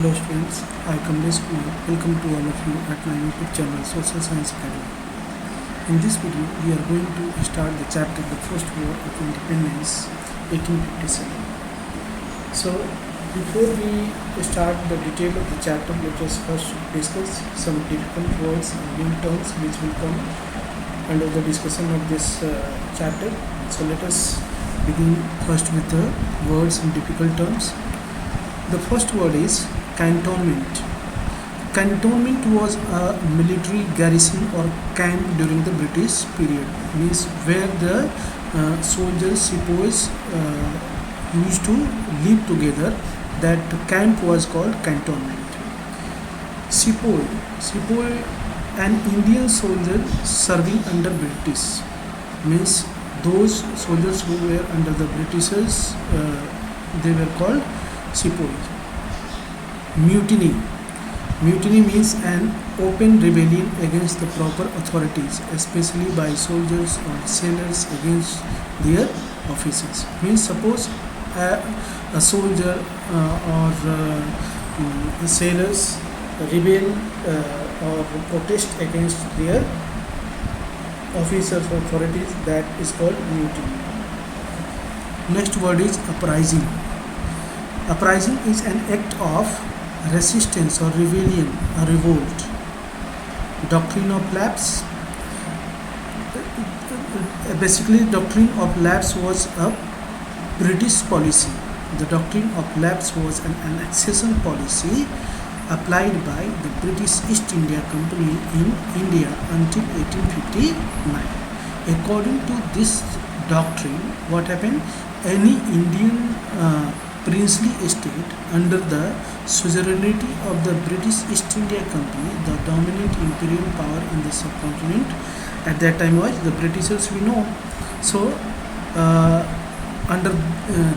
Hello students, I Kamlesh Kumar. Welcome to all of you at my YouTube channel Social Science Academy. In this video, we are going to start the chapter The First War of Independence 1857. So, before we start the detail of the chapter, let us first discuss some difficult words and new terms which will come under the discussion of this chapter. So, let us begin first with the words and difficult terms. The first word is cantonment. Cantonment was a military garrison or camp during the British period, means where the soldiers, sepoys used to live together. That camp was called cantonment. Sepoy, an Indian soldier serving under British, means those soldiers who were under the Britishers, they were called sepoys. Mutiny. Mutiny means an open rebellion against the proper authorities, especially by soldiers or sailors against their officers. Means suppose a soldier or sailors rebel or protest against their officers or authorities, that is called mutiny. Next word is uprising. Uprising is an act of resistance or rebellion, a revolt. Doctrine of lapse. Basically, doctrine of lapse was a British policy. The doctrine of lapse was an annexation policy applied by the British East India Company in India until 1859. According to this doctrine, what happened? Any Indian princely estate under the suzerainty of the British East India Company, the dominant imperial power in the subcontinent at that time was the Britishers, we know. So under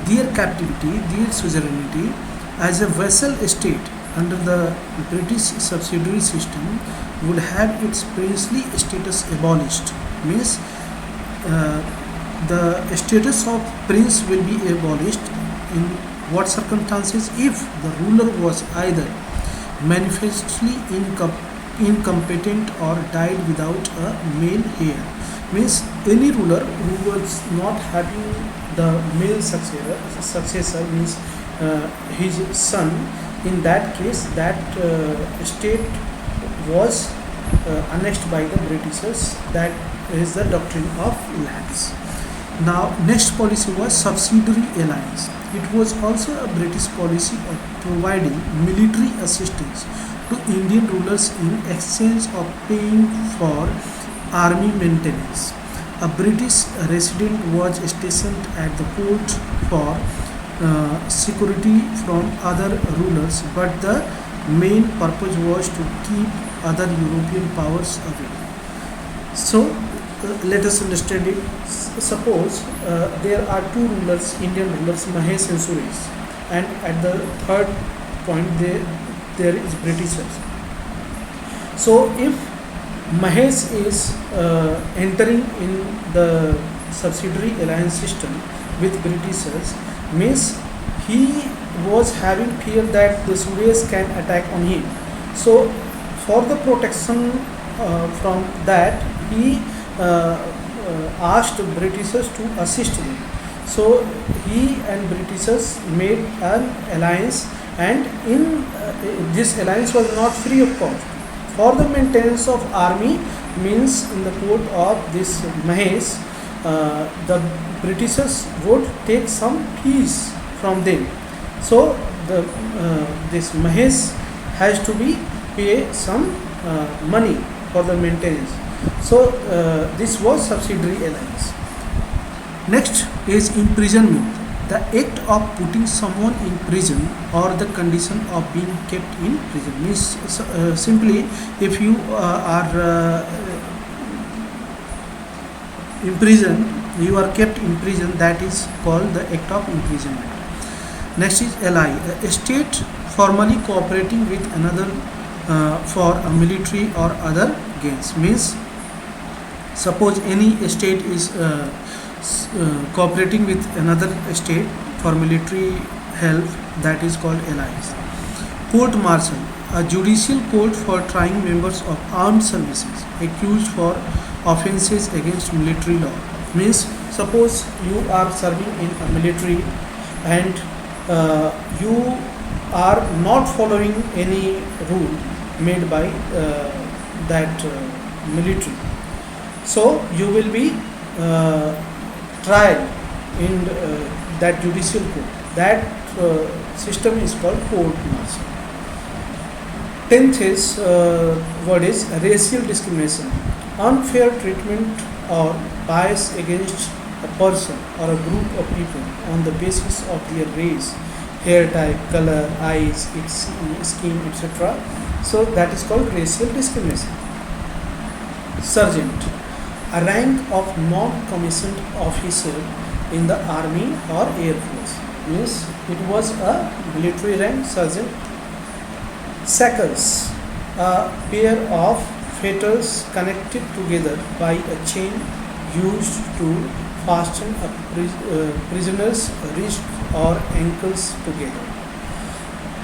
their captivity, their suzerainty, as a vassal estate under the British subsidiary system would have its princely status abolished. Means the status of prince will be abolished in what circumstances? If the ruler was either manifestly incompetent or died without a male heir. Means any ruler who was not having the male successor means his son. In that case, that state was annexed by the Britishers. That is the doctrine of lapse. Now, next policy was subsidiary alliance. It was also a British policy of providing military assistance to Indian rulers in exchange of paying for army maintenance. A British resident was stationed at the court for security from other rulers, but the main purpose was to keep other European powers away. So, let us understand it. Suppose there are two rulers, Indian rulers, Mahesh and Suresh, and at the third point there is Britishers. So if Mahesh is entering in the subsidiary alliance system with Britishers, means he was having fear that the Suresh can attack on him. So for the protection from that, he asked Britishers to assist him. So he and Britishers made an alliance, and in this alliance was not free of cost. For the maintenance of army, means in the court of this Mahesh, the Britishers would take some fees from them. So the this Mahesh has to be pay some money for the maintenance. So this was subsidiary alliance. Next is imprisonment. The act of putting someone in prison or the condition of being kept in prison. Means simply, if you are imprisoned, you are kept in prison, that is called the act of imprisonment. Next is ally. A state formally cooperating with another for a military or other gains. Means suppose any state is cooperating with another state for military help, that is called alliance. Court martial, a judicial court for trying members of armed services accused for offences against military law. Means, suppose you are serving in a military and you are not following any rule made by that military. So you will be tried in that judicial court. That system is called court martial. Tenth is word is racial discrimination, unfair treatment or bias against a person or a group of people on the basis of their race, hair type, color, eyes, its skin, etc. So that is called racial discrimination. Sergeant, a rank of non-commissioned officer in the army or air force. Means it was a military rank, sergeant. Shackles, a pair of fetters connected together by a chain used to fasten a prisoner's wrist or ankles together.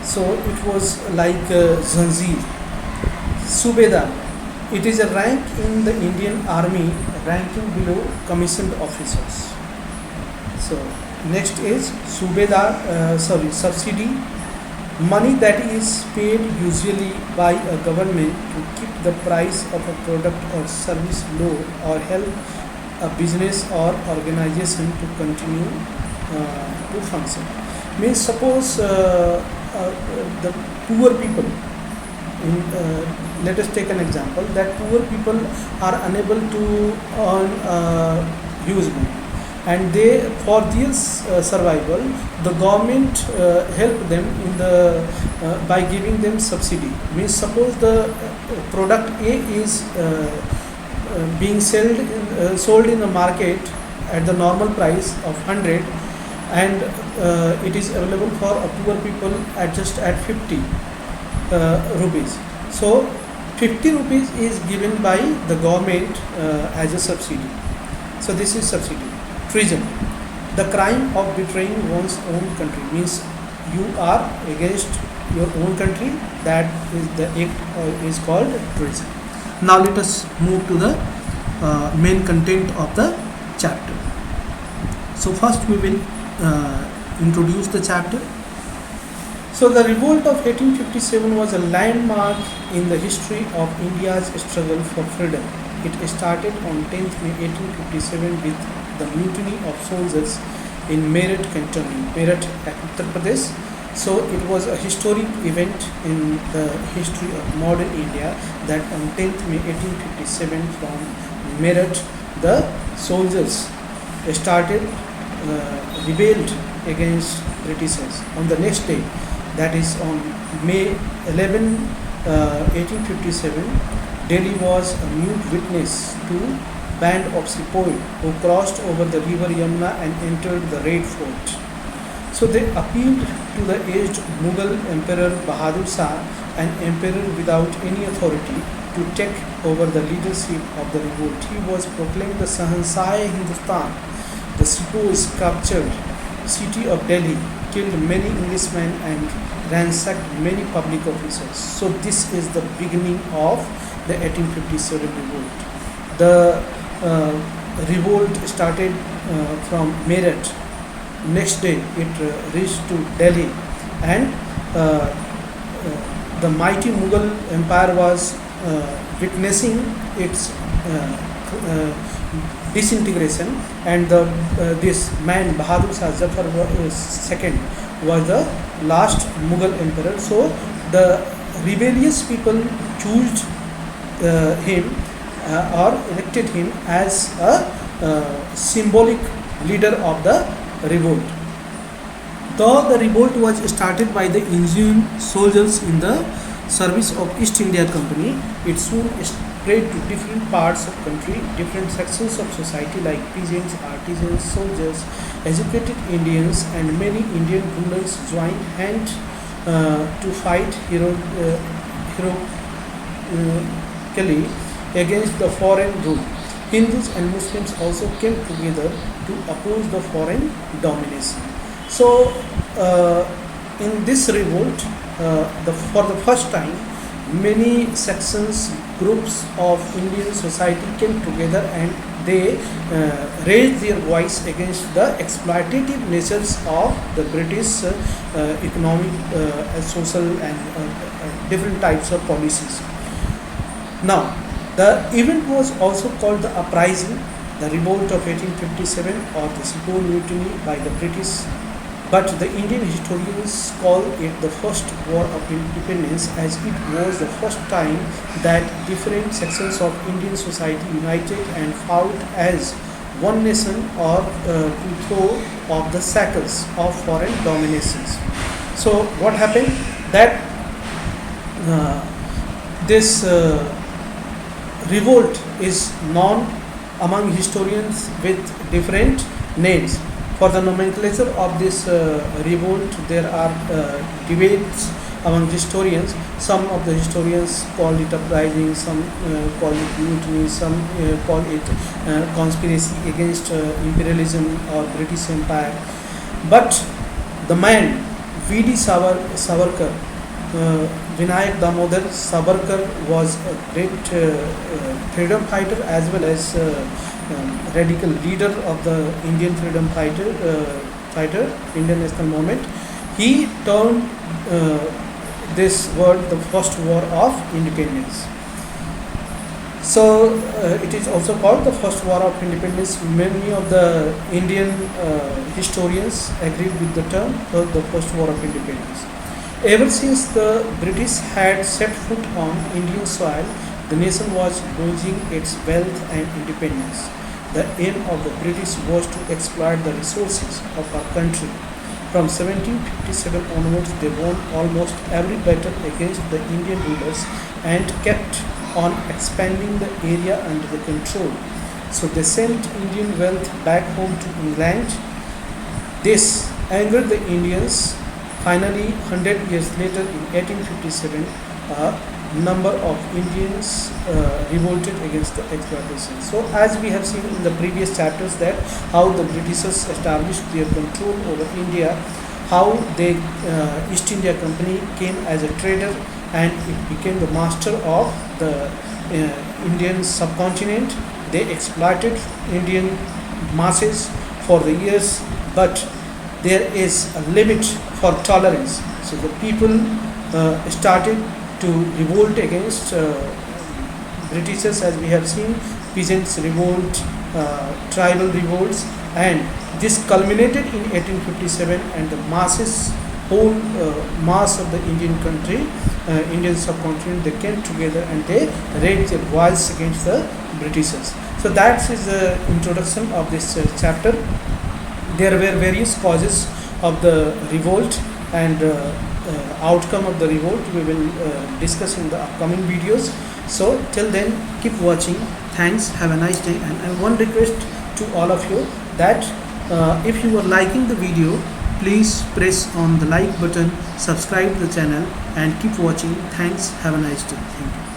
So it was like zanjeer. Subedar, it is a rank in the Indian Army ranking below commissioned officers. So next is subsidy, money that is paid usually by a government to keep the price of a product or service low or help a business or organization to continue to function. Means suppose the poor people, let us take an example that poor people are unable to earn huge money, and they, for their survival, the government help them in the by giving them subsidy. Means suppose the product A is being sold in the market at the normal price of 100, and it is available for poor people at just at 50 rupees. So 50 rupees is given by the government as a subsidy. So this is subsidy. Treason, the crime of betraying one's own country. Means you are against your own country. That is the act is called treason. Now let us move to the main content of the chapter. So first we will introduce the chapter. So the revolt of 1857 was a landmark in the history of India's struggle for freedom. It started on 10th May 1857 with the mutiny of soldiers in Meerut cantonment, Meerut, Uttar Pradesh. So it was a historic event in the history of modern India that on 10th May 1857 from Meerut the soldiers started rebelled against Britishers. On the next day, that is on May 11, 1857, Delhi was a mute witness to band of sepoy who crossed over the river Yamuna and entered the Red Fort. So they appealed to the aged Mughal Emperor Bahadur Shah, an emperor without any authority, to take over the leadership of the revolt. He was proclaimed the Shahanshah-e-Hindustan. The sepoys captured city of Delhi, killed many Englishmen and ransacked many public officers. So this is the beginning of the 1857 revolt. The revolt started from Meerut. Next day it reached to Delhi, and the mighty Mughal Empire was witnessing its disintegration, and this man Bahadur Shah Zafar II was the last Mughal emperor. So the rebellious people chose him or elected him as a symbolic leader of the revolt. Though the revolt was started by the Indian soldiers in the service of East India Company, it soon spread to different parts of country, different sections of society like peasants, artisans, soldiers, educated Indians, and many Indian rulers joined hands to fight heroically against the foreign rule. Hindus and Muslims also came together to oppose the foreign domination. So in this revolt, for the first time, many sections, groups of Indian society came together and they raised their voice against the exploitative natures of the British economic, social, and different types of policies. Now, the event was also called the Uprising, the Revolt of 1857, or the Sepoy Mutiny by the British, but the Indian historians call it the first war of independence, as it was the first time that different sections of Indian society united and fought as one nation or to throw off the shackles of foreign dominations. So what happened? That this revolt is known among historians with different names. For the nomenclature of this revolt, there are debates among historians. Some of the historians call it uprising, some call it mutiny, some call it conspiracy against imperialism or British Empire. But the man V.D. Savarkar, Vinayak Damodar Savarkar, was a great freedom fighter as well as radical leader of the Indian freedom fighter, Indian national movement. He turned this word the first war of independence. So it is also called the first war of independence. Many of the Indian historians agreed with the term the first war of independence. Ever since the British had set foot on Indian soil, the nation was losing its wealth and independence. The aim of the British was to exploit the resources of our country. From 1757 onwards, they won almost every battle against the Indian rulers and kept on expanding the area under the control. So they sent Indian wealth back home to England. This angered the Indians. Finally, 100 years later, in 1857, a number of Indians revolted against the exploitation. So, as we have seen in the previous chapters, that how the Britishers established their control over India, how the East India Company came as a trader and it became the master of the Indian subcontinent. They exploited Indian masses for the years, but there is a limit for tolerance. So the people started to revolt against Britishers, as we have seen, peasants revolt, tribal revolts, and this culminated in 1857, and the masses, whole mass of the Indian country, Indian subcontinent, they came together and they raised their voice against the Britishers. So that is the introduction of this chapter. There were various causes of the revolt and outcome of the revolt we will discuss in the upcoming videos. So till then, keep watching. Thanks, have a nice day, and one request to all of you that if you are liking the video, please press on the like button, subscribe the channel, and keep watching. Thanks, have a nice day. Thank you.